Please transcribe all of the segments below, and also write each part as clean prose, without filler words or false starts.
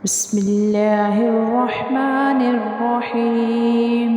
بسم الله الرحمن الرحیم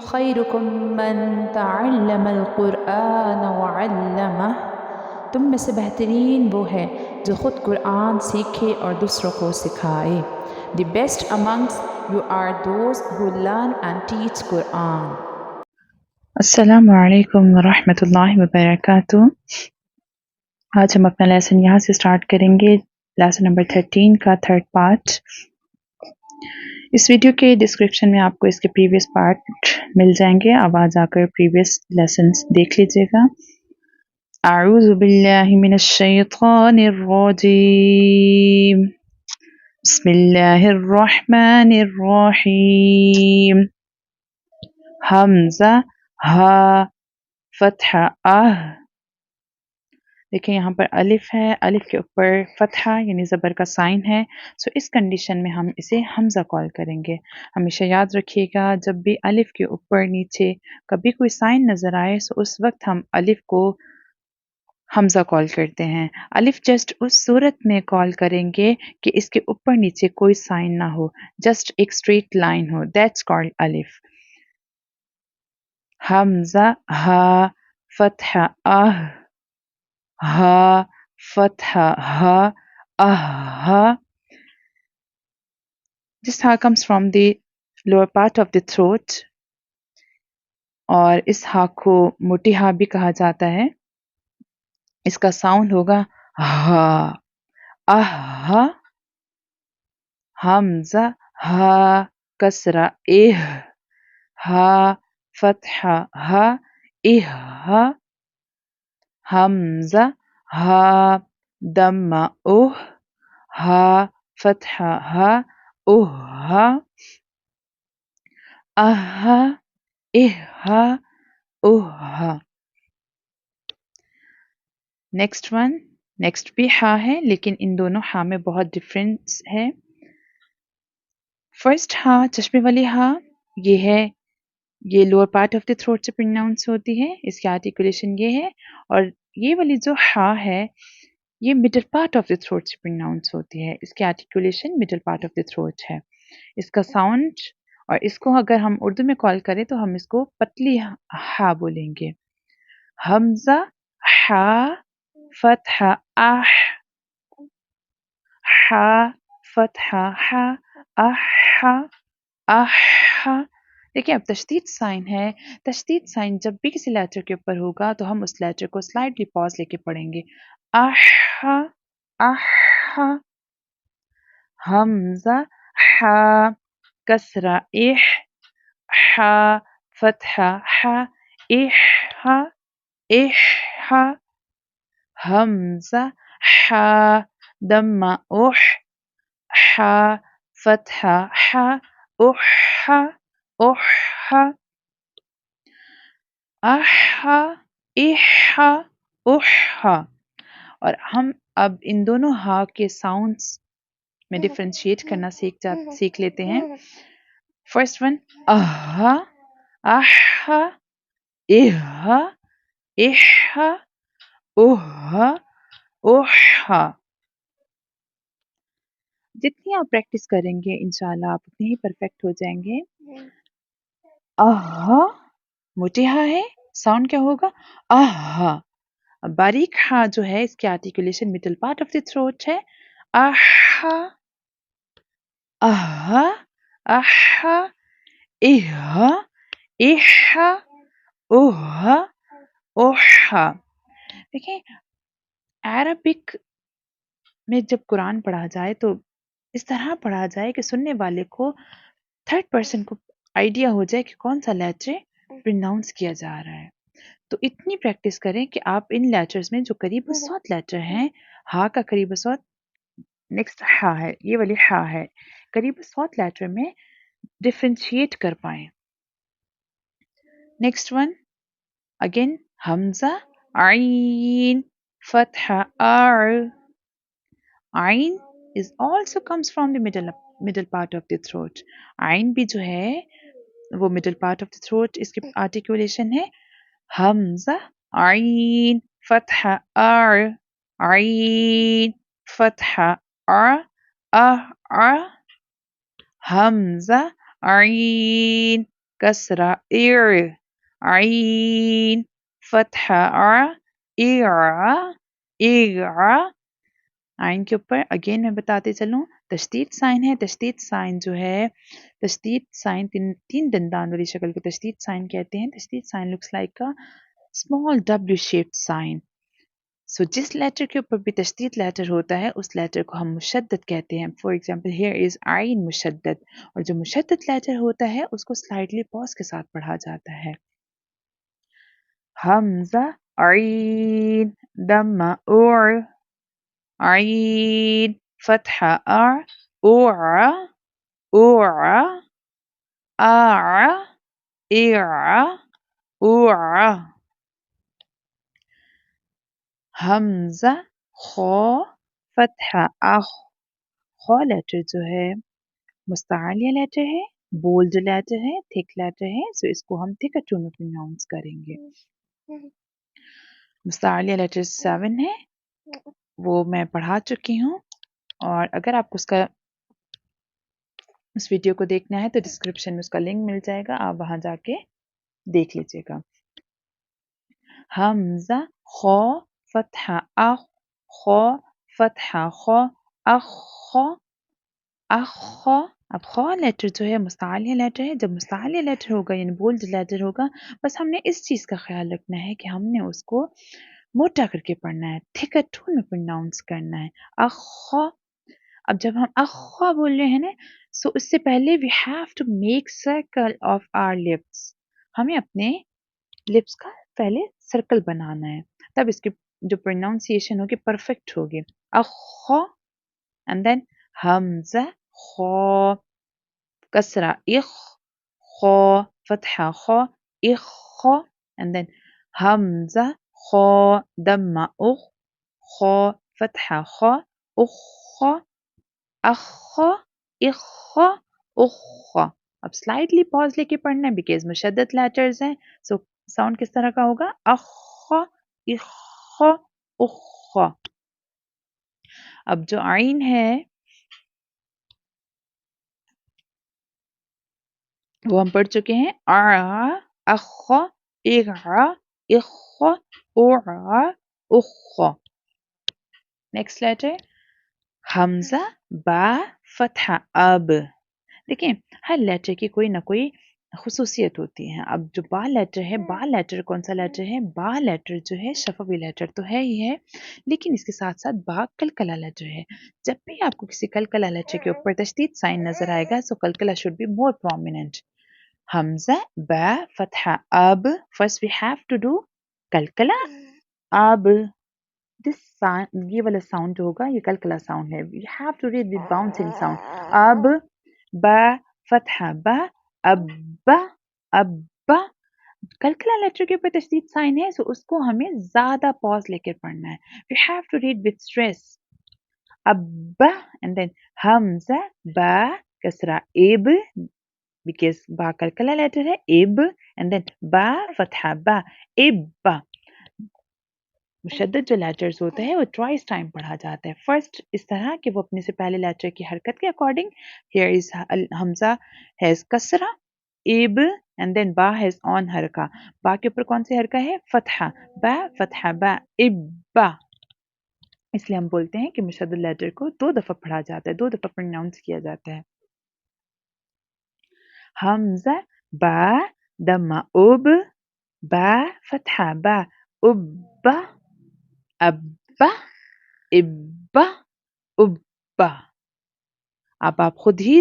خیرکم من تعلم القرآن وعلمہ، تم میں سے بہترین وہ ہے جو خود قرآن سیکھے اور دوسروں کو سکھائے۔ The best amongst you are those who learn and teach Quran۔ السلام علیکم ورحمۃ اللہ وبرکاتہ۔ آج ہم اپنا لیسن یہاں سے سٹارٹ کریں گے، لیسن نمبر 13 کا تھرڈ پارٹ۔ اس ویڈیو کے ڈسکرپشن میں آپ کو اس کے پریویس پارٹ مل جائیں گے، اب آ جا کر پریویس لیسنز دیکھ لیجیے گا۔ اعوذ باللہ من الشیطان الرجیم، بسم اللہ الرحمن الرحیم۔ حمزہ ہا فتحہ دیکھیں یہاں پر الف ہے، الف کے اوپر فتحہ یعنی زبر کا سائن ہے، سو اس کنڈیشن میں ہم اسے حمزہ کال کریں گے۔ ہمیشہ یاد رکھیے گا جب بھی الف کے اوپر نیچے کبھی کوئی سائن نظر آئے سو اس وقت ہم الف کو حمزہ کال کرتے ہیں۔ الف جسٹ اس صورت میں کال کریں گے کہ اس کے اوپر نیچے کوئی سائن نہ ہو، جسٹ ایک straight line who, that's called الف۔ حمزہ ہا فتحہ ہا فتحہ ہا ہا۔ This ha comes from the lower part of the throat اور اس ہا کو موٹی ہا بھی کہا جاتا ہے۔ اس کا ساؤنڈ ہوگا ہا حمزہ ہا کسرہ ہا فتحہ ہا حمزہ ہا دمہ ہا فتحہ ہا نیکسٹ بھی ہا ہے لیکن ان دونوں ہا میں بہت ڈفرینس ہے۔ فرسٹ ہا چشمے والی ہا یہ lower part of the throat سے پروناؤنس ہوتی ہے، اس کی آرٹیکولیشن یہ ہے، اور یہ والی جو ہا ہے یہ middle part of the throat سے پروناؤنس ہوتی ہے، اس کی articulation middle part of the throat ہے۔ اس کا ساؤنڈ اور اس کو اگر ہم اردو میں کال کریں تو ہم اس کو پتلی ہا بولیں گے۔ حمزہ ہا فتحہ ہا فتحہ ہا دیکھیں اب تشدید سائن ہے، تشدید سائن جب بھی کسی لیٹر کے اوپر ہوگا تو ہم اس لیٹر کو سلائٹلی پاز لے کے پڑھیں گے۔ حمزہ ہا کسرہ ہا فتحہ ہا حمزہ ہا دمہ ہا فتحہ ہا اور ہم اب ان دونوں ہا کے ساؤنڈز میں ڈفرینشیٹ کرنا سیکھ لیتے ہیں۔ فرسٹ ون جتنی آپ پریکٹس کریں گے انشاءاللہ آپ اتنے ہی پرفیکٹ ہو جائیں گے۔ موٹی ہا ہے، ساؤنڈ کیا ہوگا؟ باریک ہا جو ہے اس کی articulation middle part of the throat ہے۔ دیکھیں عربک میں جب قرآن پڑھا جائے تو اس طرح پڑھا جائے کہ سننے والے کو تھرڈ پرسن کو آئیڈیا ہو جائے کہ کون سا لیٹر پروناؤنس کیا جا رہا ہے۔ تو اتنی پریکٹس کریں کہ آپ ان لیٹرز میں جو قریب الصوت لیٹر ہیں، ہا کا قریب الصوت نیکسٹ ہا ہے، یہ والی ہا ہے، قریب الصوت لیٹر میں ڈفرینشیٹ کر پائیں۔ نیکسٹ ون اگین حمزہ عین فتحہ عین is also comes from the middle part of the throat۔ عین بھی جو ہے وہ middle part of the throat اس کی آرٹیکولیشن ہے۔ حمزہ عین فتحہ عین فتحہ حمزہ عین کسرہ عین فتحہ آئین کے اوپر اگین میں بتاتے چلوں تشدید سائن ہے. تشدید سائن جو ہے تشدید سائن تین دندان والی شکل کو تشدید سائن کہتے ہیں. تشدید sign looks like a small W shaped sign. So جس لیٹر کے اوپر بھی تشدید لیٹر ہوتا ہے اس لیٹر کو ہم مشدد کہتے ہیں. فار ایگزامپل ہیئر از عین مشدد. اور جو مشدد لیٹر ہوتا ہے اس کو سلائٹلی پاز کے ساتھ پڑھا جاتا ہے. حمزہ عین دمہ عین فتحہ حمزہ خو فتحہ خو لیٹر جو ہے مستعلیہ لیٹر ہے، بولڈ لیٹر ہے، تھک لیٹر ہے. سو اس کو ہم تھک ٹون میں پروناؤنس کریں گے. مستعلیہ لیٹر 7 ہے، وہ میں پڑھا چکی ہوں. اور اگر آپ کو اس ویڈیو کو دیکھنا ہے تو ڈسکرپشن میں اس کا لنک مل جائے گا، آپ وہاں جا کے دیکھ لیجیے گا. حمزہ خو فتحہ خو فتحہ خو اب خو لیٹر جو ہے مستعلیہ لیٹر ہے. جب مستعلیہ لیٹر ہوگا یعنی بولڈ لیٹر ہوگا بس ہم نے اس چیز کا خیال رکھنا ہے کہ ہم نے اس کو موٹا کر کے پڑھنا ہے، تھکر ٹون میں پروناؤنس کرنا ہے. اخو. اب جب ہم اخو بول رہے ہیں نا سو اس سے پہلے we have to make circle of our lips. ہمیں اپنے لپس کا پہلے سرکل بنانا ہے تب اس کی جو پروناؤنسیشن ہوگی پرفیکٹ ہوگی. اخو اینڈ دین حمزہ خو کسرہ خو فتحہ خو اینڈ دین حمزہ خو دمہ خو فتحہ خو اخو اخو. اب سلائٹلی پاز لے کے پڑھنا ہے بیکاز مشدد لیٹرز ہیں. سو ساؤنڈ کس طرح کا ہوگا؟ اخو اخو. اب جو عین ہے وہ ہم پڑھ چکے ہیں اخو اخو اخو. نیکسٹ لیٹر حمزہ با فتحہ اب. دیکھیں ہر لیٹر کی کوئی نہ کوئی خصوصیت ہوتی ہے. اب جو با لیٹر ہے، با لیٹر کون سا لیٹر ہے؟ با لیٹر جو ہے شفوی لیٹر تو ہے ہی ہے لیکن اس کے ساتھ ساتھ با کلکلا لیٹر ہے. جب بھی آپ کو کسی کلکلا لیٹر کے اوپر تشدید سائن نظر آئے گا سو کلکلا شوڈ بی مور پرومیننٹ. حمزہ با فتحہ اب. First we have to do کلکلا اب. یہ والا ساؤنڈ جو ہوگا یہ کلکلا ساؤنڈ ہے. We have to read with bouncing sound. اب با فتحہ با ابا. کلکلا لیٹر کے اوپر تشدید سائن ہے سو اس کو ہمیں زیادہ پاز لے کر پڑھنا ہے. We have to read with stress. ابا اینڈ دین حمزہ با کسرہ اب بیکاز با کلکلا لیٹر ہے اب اینڈ دین با فتحہ با ابا. مشدد جو لیٹرز ہوتے ہیں وہ ٹوائس ٹائم پڑھا جاتا ہے. فرسٹ اس طرح کہ وہ اپنے سے پہلے لیٹر کی حرکت کے اکارڈنگ. ہیئر از حمزہ ہیز کسرہ اب اینڈ دین با ہیز آن حرکہ. با کے اوپر کون سی حرکہ ہے؟ فتحہ با ابا. اس لیے ہم بولتے ہیں کہ مشدد لیٹر کو 2 دفعہ پڑھا جاتا ہے، 2 دفعہ پروناؤنس کیا جاتا ہے. حمزہ با دمہ اب با فتحہ با ابا ابا ابا ابا. اب آپ خود ہی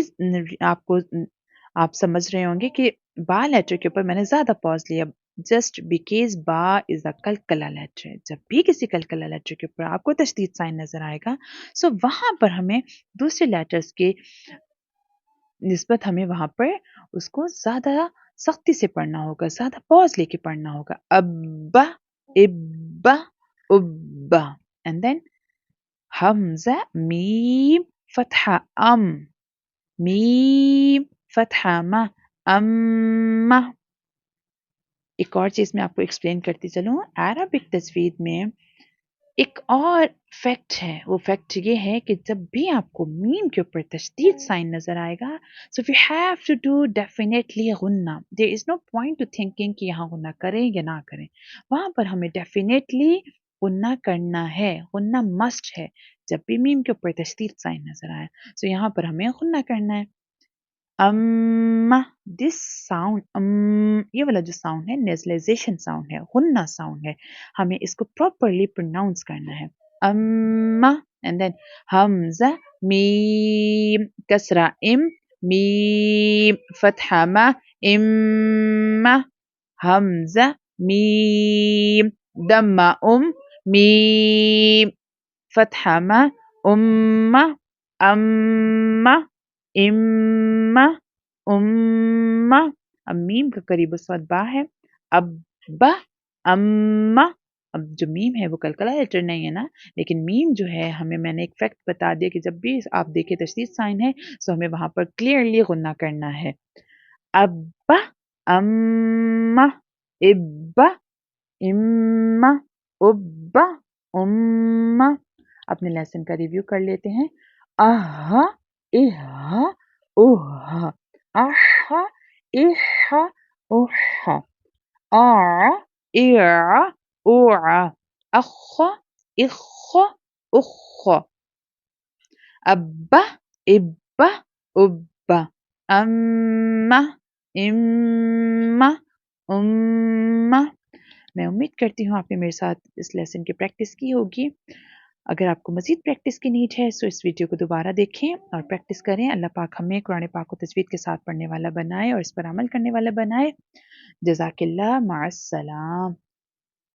آپ سمجھ رہے ہوں گے کہ با لیٹر کے اوپر میں نے زیادہ پاز لیا جسٹ بیکاز با از اے کلکلا لیٹر. جب بھی کسی کلکلا لیٹر کے اوپر آپ کو تشدید سائن نظر آئے گا سو وہاں پر ہمیں دوسرے لیٹرز کے نسبت ہمیں وہاں پر اس کو زیادہ سختی سے پڑھنا ہوگا، زیادہ پاز لے کے پڑھنا ہوگا. ابا ابا ابا اینڈ دین حمزہ میم فتحہ میم فتحہ ما اما. ایک اور چیز میں آپ کو ایکسپلین کرتی چلوں. عربک تجوید میں ایک اور فیکٹ ہے، وہ فیکٹ یہ ہے کہ جب بھی آپ کو میم کے اوپر تشدید سائن نظر آئے گا so we have to do definitely غنہ. There is no point to thinking کہ یہاں غنہ کریں یا نہ کریں، وہاں پر ہمیں ڈیفینیٹلی غنہ کرنا ہے، غنہ مسٹ ہے جب بھی میم کے اوپر تشدید سائن نظر آئے. سو یہاں پر ہمیں غنہ کرنا ہے. دس ساؤنڈ یہ والا جو ساؤنڈ ہے نیزلائزیشن ساؤنڈ ہے، غنہ ساؤنڈ ہے، ہمیں اس کو پراپرلی پروناؤنس کرنا ہے. اینڈ دین حمزہ میم کسرہ ام میم فتحہ ما ام حمزہ میم دمہ میم فتحہ ما ام اب میم کا قریب الصوت با ہے. ابا اما، اب جو میم ہے وہ کلکلا لیٹر نہیں ہے نا، لیکن میم جو ہے ہمیں میں نے ایک فیکٹ بتا دیا کہ جب بھی آپ دیکھیں تشدید سائن ہے تو ہمیں وہاں پر کلیئرلی غنہ کرنا ہے. ابا اما ابا اما ابا اما. اپنے لیسن کا ریویو کر لیتے ہیں. اہا اہا اوہا اہا اہا اوہا آ اع اوعا اخ اخ اخ ابا ابا ابا اما اما اما. میں امید کرتی ہوں آپ نے میرے ساتھ اس لیسن کی پریکٹس کی ہوگی. اگر آپ کو مزید پریکٹس کی نیڈ ہے تو اس ویڈیو کو دوبارہ دیکھیں اور پریکٹس کریں. اللہ پاک ہمیں قرآن پاک کو تجوید کے ساتھ پڑھنے والا بنائے اور اس پر عمل کرنے والا بنائے. جزاک اللہ، مع السلام.